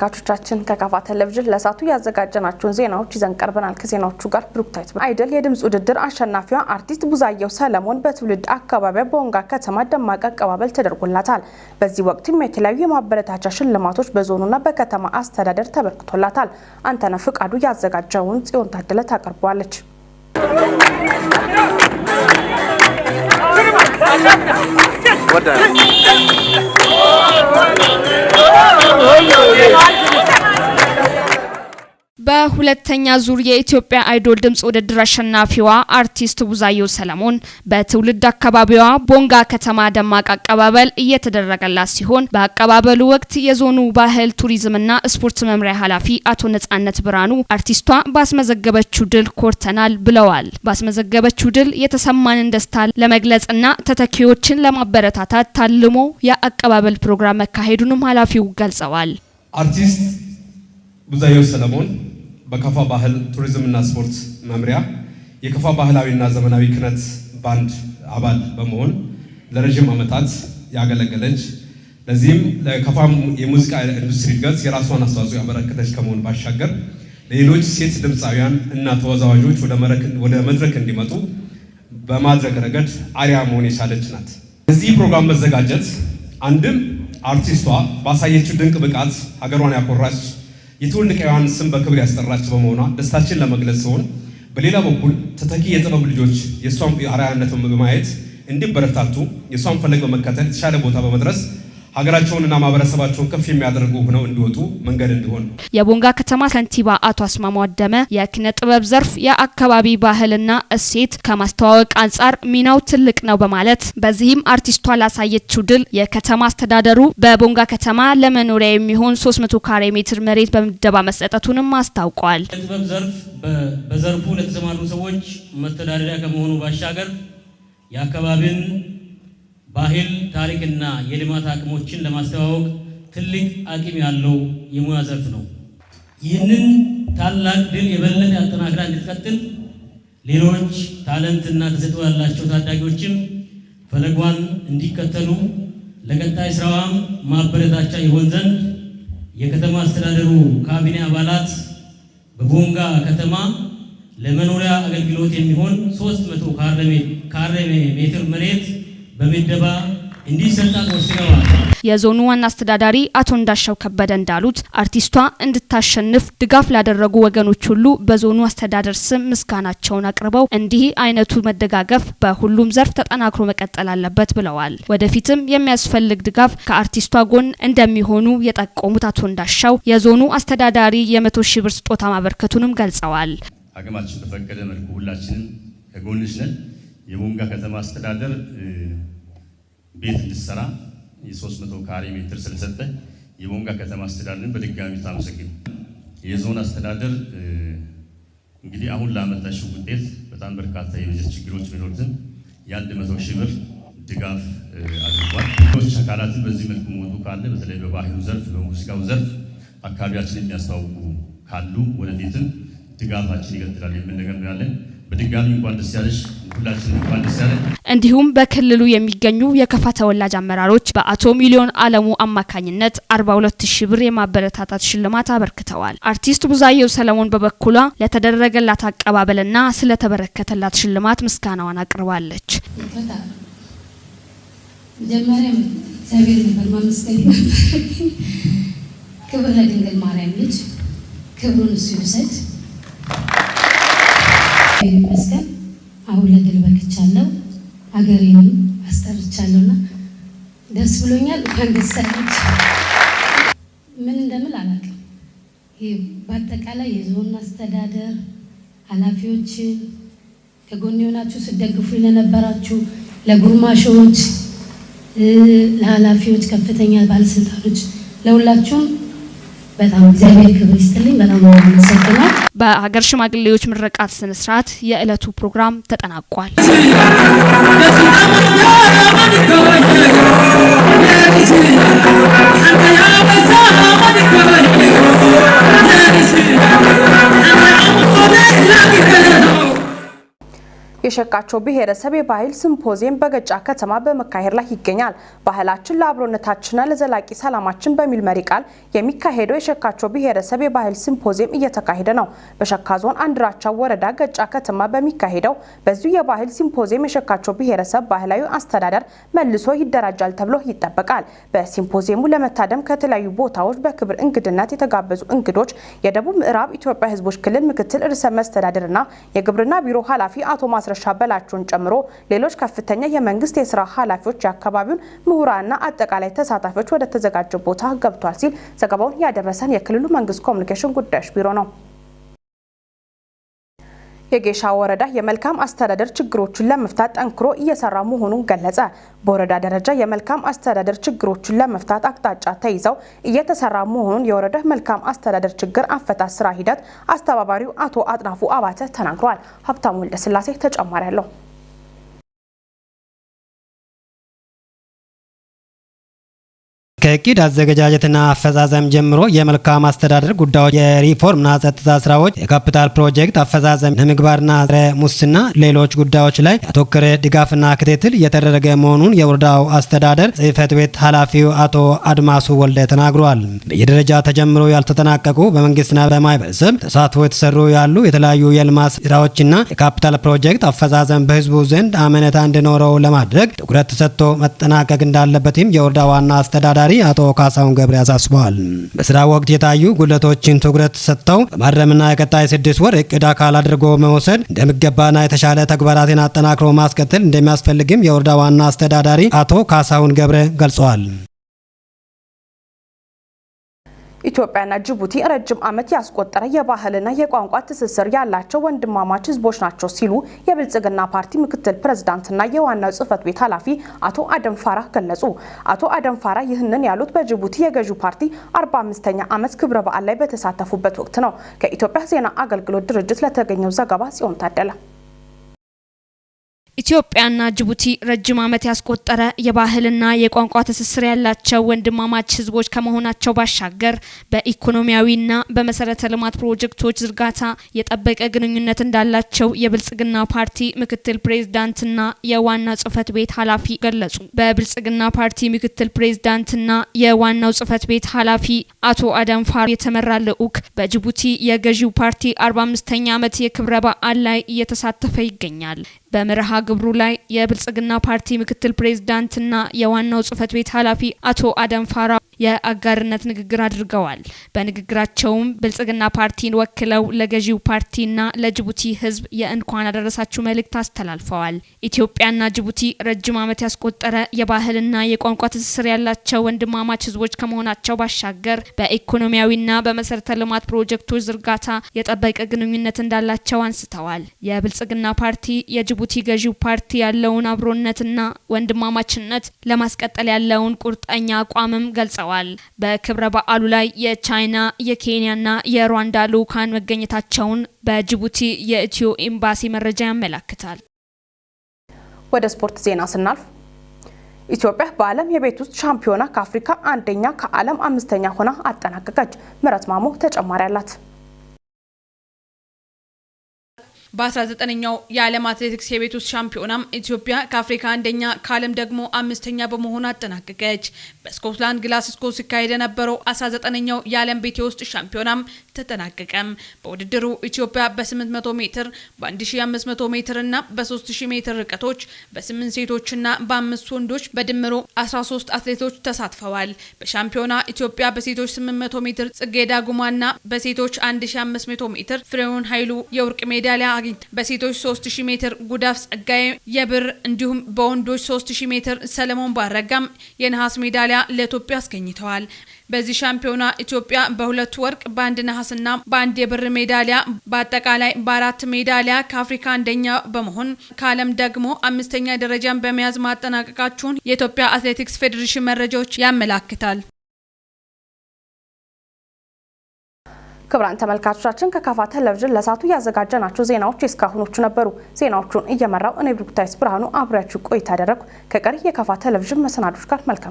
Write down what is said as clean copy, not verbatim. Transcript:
ካቾቻችን ከካፋ ቴሌቪዥን ለሳቱ ያዘጋጀናቸውን ዜናዎች ይዘን ቀርበናል። ከዜናዎቹ ጋር ብሩክታይት አይደል የድምጽ ውድድር አሸናፊዋ አርቲስት ቡዛየው ሰለሞን በትውልድ አካባቢዋ ቦንጋ ከተማ ደማቅ አቀባበል ተደርጎላታል። በዚህ ወቅትም የተለያዩ የማበረታቻ ሽልማቶች በዞኑና በከተማ አስተዳደር ተበርክቶላታል። አንተነህ ፍቃዱ ያዘጋጀውን ጽዮን ታደለ ታቀርባለች። በሁለተኛ ዙር የኢትዮጵያ አይዶል ድምጽ ውድድር አሸናፊዋ አርቲስት ቡዛየው ሰለሞን በትውልድ አካባቢዋ ቦንጋ ከተማ ደማቅ አቀባበል እየተደረገላት ሲሆን በአቀባበሉ ወቅት የዞኑ ባህል ቱሪዝምና ስፖርት መምሪያ ኃላፊ አቶ ነጻነት ብራኑ አርቲስቷ ባስመዘገበችው ድል ኮርተናል ብለዋል። ባስመዘገበችው ድል የተሰማንን ደስታ ለመግለጽና ተተኪዎችን ለማበረታታት ታልሞ የአቀባበል ፕሮግራም መካሄዱንም ኃላፊው ገልጸዋል። አርቲስት ቡዛየው ሰለሞን በከፋ ባህል ቱሪዝምና ስፖርት መምሪያ የከፋ ባህላዊና ዘመናዊ ክነት ባንድ አባል በመሆን ለረጅም ዓመታት ያገለገለች ለዚህም ለከፋ የሙዚቃ ኢንዱስትሪ እድገት የራሷን አስተዋጽኦ ያበረከተች ከመሆን ባሻገር ለሌሎች ሴት ድምፃውያን እና ተወዛዋዦች ወደ መድረክ እንዲመጡ በማድረግ ረገድ አሪያ መሆን የቻለች ናት። እዚህ ፕሮግራም መዘጋጀት አንድም አርቲስቷ ባሳየችው ድንቅ ብቃት ሀገሯን ያኮራች የትውልድ ቀያን ስም በክብር ያስጠራች በመሆኗ ደስታችን ለመግለጽ ሲሆን በሌላ በኩል ተተኪ የጥበብ ልጆች የሷም አርአያነትን በማየት እንዲበረታቱ የሷም ፈለግ በመከተል የተሻለ ቦታ በመድረስ ሀገራቸውንና ማህበረሰባቸውን ከፍ የሚያደርጉ ሆነው እንዲወጡ መንገድ እንዲሆን የቦንጋ ከተማ ከንቲባ አቶ አስማማው አደመ የኪነ ጥበብ ዘርፍ የአካባቢ ባህልና እሴት ከማስተዋወቅ አንጻር ሚናው ትልቅ ነው በማለት በዚህም አርቲስቷ ላሳየችው ድል የከተማ አስተዳደሩ በቦንጋ ከተማ ለመኖሪያ የሚሆን 300 ካሬ ሜትር መሬት በምደባ መስጠቱንም አስታውቋል። የጥበብ ዘርፍ በዘርፉ ለተሰማሩ ሰዎች መተዳደሪያ ከመሆኑ ባሻገር የአካባቢን ባህል ታሪክና የልማት አቅሞችን ለማስተዋወቅ ትልቅ አቅም ያለው የሙያ ዘርፍ ነው። ይህንን ታላቅ ድል የበለጠ አጠናክራ እንድትቀጥል ሌሎች ታለንትና ተሰጥኦ ያላቸው ታዳጊዎችም ፈለጓን እንዲከተሉ ለቀጣይ ስራዋም ማበረታቻ ይሆን ዘንድ የከተማ አስተዳደሩ ካቢኔ አባላት በቦንጋ ከተማ ለመኖሪያ አገልግሎት የሚሆን 300 ካሬ ሜትር መሬት በመደባ እንዲሰጣት ወስነዋል። የዞኑ ዋና አስተዳዳሪ አቶ እንዳሻው ከበደ እንዳሉት አርቲስቷ እንድታሸንፍ ድጋፍ ላደረጉ ወገኖች ሁሉ በዞኑ አስተዳደር ስም ምስጋናቸውን አቅርበው እንዲህ አይነቱ መደጋገፍ በሁሉም ዘርፍ ተጠናክሮ መቀጠል አለበት ብለዋል። ወደፊትም የሚያስፈልግ ድጋፍ ከአርቲስቷ ጎን እንደሚሆኑ የጠቆሙት አቶ እንዳሻው የዞኑ አስተዳዳሪ የ100,000 ብር ስጦታ ማበርከቱንም ገልጸዋል። አቅማችን በፈቀደ መልኩ ሁላችንም ከጎንሽ ነን። የቦንጋ ከተማ አስተዳደር ቤት እንድትሰራ የ300 ካሬ ሜትር ስለሰጠ የቦንጋ ከተማ አስተዳደርን በድጋሚ ታመሰግን። የዞን አስተዳደር እንግዲህ አሁን ላመጣሽው ውጤት በጣም በርካታ የበጀት ችግሮች ቢኖሩትም የ100,000 ብር ድጋፍ አድርጓል። ሌሎች አካላትን በዚህ መልኩ ሞቱ ካለ በተለይ በባህሉ ዘርፍ በሙዚቃው ዘርፍ አካባቢያችንን የሚያስተዋውቁ ካሉ ወደፊትም ድጋፋችን ይቀጥላል የሚል ነገር ነው ያለን። በድጋሚ እንኳን ደስ ያለሽ ሁላችንም እንኳን ደስ ያለን። እንዲሁም በክልሉ የሚገኙ የከፋ ተወላጅ አመራሮች በአቶ ሚሊዮን አለሙ አማካኝነት 42,000 ብር የማበረታታት ሽልማት አበርክተዋል። አርቲስት ቡዛየው ሰለሞን በበኩሏ ለተደረገላት አቀባበልና ስለተበረከተላት ሽልማት ምስጋናዋን አቅርባለች። መጀመሪያ እግዚአብሔር ነበር ማመስገን ክብር ለድንግል ማርያም ልጅ ክብሩን እሱ ይውሰድ። ይመስገን አሁን ለድል በቅቻለሁ፣ ሀገሬንም አስጠርቻለሁና ደስ ብሎኛል። እንኳን ደስ አለሽ። ምን እንደምል አላውቅም። ይሄ በአጠቃላይ የዞን አስተዳደር ኃላፊዎች ከጎን ሆናችሁ ስትደግፉ ለነበራችሁ ለጉርማሾች፣ ለኃላፊዎች፣ ከፍተኛ ባለስልጣኖች ለሁላችሁም በጣም እግዚአብሔር ክብር ይስጥልኝ። በጣም አመሰግናለሁ። በሀገር ሽማግሌዎች ምርቃት ስነ ስርዓት የዕለቱ ፕሮግራም ተጠናቋል። የሸካቾ ብሔረሰብ የባህል ሲምፖዚየም በገጫ ከተማ በመካሄድ ላይ ይገኛል። ባህላችን ለአብሮነታችንና ለዘላቂ ሰላማችን በሚል መሪ ቃል የሚካሄደው የሸካቾ ብሔረሰብ የባህል ሲምፖዚየም እየተካሄደ ነው። በሸካ ዞን አንድራቻ ወረዳ ገጫ ከተማ በሚካሄደው በዚሁ የባህል ሲምፖዚየም የሸካቾ ብሔረሰብ ባህላዊ አስተዳደር መልሶ ይደራጃል ተብሎ ይጠበቃል። በሲምፖዚየሙ ለመታደም ከተለያዩ ቦታዎች በክብር እንግድነት የተጋበዙ እንግዶች የደቡብ ምዕራብ ኢትዮጵያ ሕዝቦች ክልል ምክትል ርዕሰ መስተዳድርና የግብርና ቢሮ ኃላፊ አቶ ማስረሻ በላቸውን ጨምሮ ሌሎች ከፍተኛ የመንግስት የስራ ኃላፊዎች የአካባቢውን ምሁራንና አጠቃላይ ተሳታፊዎች ወደ ተዘጋጀው ቦታ ገብቷል ሲል ዘገባውን ያደረሰን የክልሉ መንግስት ኮሙኒኬሽን ጉዳዮች ቢሮ ነው። የጌሻ ወረዳ የመልካም አስተዳደር ችግሮችን ለመፍታት ጠንክሮ እየሰራ መሆኑን ገለጸ። በወረዳ ደረጃ የመልካም አስተዳደር ችግሮችን ለመፍታት አቅጣጫ ተይዘው እየተሰራ መሆኑን የወረዳ መልካም አስተዳደር ችግር አፈታት ስራ ሂደት አስተባባሪው አቶ አጥናፉ አባተ ተናግረዋል። ሀብታሙ ወልደስላሴ ተጨማሪ አለው። ከእቅድ አዘገጃጀትና አፈጻጸም ጀምሮ የመልካም አስተዳደር ጉዳዮች፣ የሪፎርምና ጸጥታ ስራዎች፣ የካፒታል ፕሮጀክት አፈጻጸም፣ ለምግባርና ሙስና ሌሎች ጉዳዮች ላይ ያተኮረ ድጋፍና ክትትል እየተደረገ መሆኑን የወረዳው አስተዳደር ጽሕፈት ቤት ኃላፊው አቶ አድማሱ ወልደ ተናግረዋል። በየደረጃ ተጀምሮ ያልተጠናቀቁ በመንግስትና በማህበረሰብ ተሳትፎ የተሰሩ ያሉ የተለያዩ የልማት ስራዎችና የካፒታል ፕሮጀክት አፈጻጸም በህዝቡ ዘንድ አመኔታ እንዲኖረው ለማድረግ ትኩረት ተሰጥቶ መጠናቀቅ እንዳለበትም የወረዳ ዋና አስተዳዳሪ አቶ ካሳሁን ገብረ አሳስበዋል። በስራ ወቅት የታዩ ጉድለቶችን ትኩረት ሰጥተው በማረምና የቀጣይ 6 ወር እቅድ አካል አድርጎ መውሰድ እንደሚገባና የተሻለ ተግባራትን አጠናክሮ ማስቀጠል እንደሚያስፈልግም የወረዳ ዋና አስተዳዳሪ አቶ ካሳሁን ገብረ ገልጸዋል። ኢትዮጵያና ጅቡቲ ረጅም ዓመት ያስቆጠረ የባህልና የቋንቋ ትስስር ያላቸው ወንድማማች ህዝቦች ናቸው ሲሉ የብልጽግና ፓርቲ ምክትል ፕሬዝዳንትና የዋናው ጽህፈት ቤት ኃላፊ አቶ አደም ፋራ ገለጹ። አቶ አደም ፋራ ይህንን ያሉት በጅቡቲ የገዢው ፓርቲ 45ኛ ዓመት ክብረ በዓል ላይ በተሳተፉበት ወቅት ነው። ከኢትዮጵያ ዜና አገልግሎት ድርጅት ለተገኘው ዘገባ ጽዮን ታደለ። ኢትዮጵያና ጅቡቲ ረጅም ዓመት ያስቆጠረ የባህልና የቋንቋ ትስስር ያላቸው ወንድማማች ህዝቦች ከመሆናቸው ባሻገር በኢኮኖሚያዊና በመሰረተ ልማት ፕሮጀክቶች ዝርጋታ የጠበቀ ግንኙነት እንዳላቸው የብልጽግና ፓርቲ ምክትል ፕሬዝዳንትና የዋና ጽህፈት ቤት ኃላፊ ገለጹ። በብልጽግና ፓርቲ ምክትል ፕሬዝዳንትና የዋናው ጽህፈት ቤት ኃላፊ አቶ አደም ፋራ የተመራ ልዑክ በጅቡቲ የገዢው ፓርቲ 45ኛ ዓመት የክብረ በዓል ላይ እየተሳተፈ ይገኛል። በመርሃ ግብሩ ላይ የብልጽግና ፓርቲ ምክትል ፕሬዝዳንትና የዋናው ጽህፈት ቤት ኃላፊ አቶ አደም ፋራ የአጋርነት ንግግር አድርገዋል። በንግግራቸውም ብልጽግና ፓርቲን ወክለው ለገዢው ፓርቲና ለጅቡቲ ህዝብ የእንኳን አደረሳችሁ መልእክት አስተላልፈዋል። ኢትዮጵያና ጅቡቲ ረጅም ዓመት ያስቆጠረ የባህልና የቋንቋ ትስስር ያላቸው ወንድማማች ህዝቦች ከመሆናቸው ባሻገር በኢኮኖሚያዊና በመሰረተ ልማት ፕሮጀክቶች ዝርጋታ የጠበቀ ግንኙነት እንዳላቸው አንስተዋል። የብልጽግና ፓርቲ የጅቡቲ ገዢው ፓርቲ ያለውን አብሮነትና ወንድማማችነት ለማስቀጠል ያለውን ቁርጠኛ አቋምም ገልጸዋል። በክብረ በዓሉ ላይ የቻይና፣ የኬንያና የሩዋንዳ ልኡካን መገኘታቸውን በጅቡቲ የኢትዮ ኤምባሲ መረጃ ያመለክታል። ወደ ስፖርት ዜና ስናልፍ ኢትዮጵያ በዓለም የቤት ውስጥ ሻምፒዮና ከአፍሪካ አንደኛ ከዓለም 5ኛ ሆና አጠናቀቀች። ምረት ማሞ ተጨማሪ አላት። በ19ኛው የዓለም አትሌቲክስ የቤት ውስጥ ሻምፒዮናም ኢትዮጵያ ከአፍሪካ አንደኛ ከዓለም ደግሞ 5ኛ በመሆን አጠናቀቀች። በስኮትላንድ ግላስጎ ሲካሄድ የነበረው 19ኛው የዓለም ቤት ውስጥ ሻምፒዮናም ተጠናቀቀም። በውድድሩ ኢትዮጵያ በ800 ሜትር፣ በ1500 ሜትር እና በ3000 ሜትር ርቀቶች በ8 ሴቶችና በ5 ወንዶች በድምሩ 13 አትሌቶች ተሳትፈዋል። በሻምፒዮና ኢትዮጵያ በሴቶች 800 ሜትር ጽጌ ዳጉማና በሴቶች 1500 ሜትር ፍሬውን ኃይሉ የወርቅ ሜዳሊያ በሴቶች 3000 ሜትር ጉዳፍ ጸጋዬ የብር እንዲሁም በወንዶች 3000 ሜትር ሰለሞን ባረጋም የነሐስ ሜዳሊያ ለኢትዮጵያ አስገኝተዋል። በዚህ ሻምፒዮና ኢትዮጵያ በሁለት ወርቅ፣ በአንድ ነሐስና በአንድ የብር ሜዳሊያ በአጠቃላይ በ4 ሜዳሊያ ከአፍሪካ አንደኛ በመሆን ከዓለም ደግሞ 5ኛ ደረጃን በመያዝ ማጠናቀቃቸውን የኢትዮጵያ አትሌቲክስ ፌዴሬሽን መረጃዎች ያመለክታል። ክቡራን ተመልካቾቻችን ከካፋ ቴሌቪዥን ለሳቱ ያዘጋጀናቸው ዜናዎች እስካሁኖቹ ነበሩ። ዜናዎቹን እየመራው እኔ ብሩክታይት ብርሃኑ አብራችሁ ቆይታ አደረኩ። ከቀሪ የካፋ ቴሌቪዥን መሰናዶች ጋር መልካም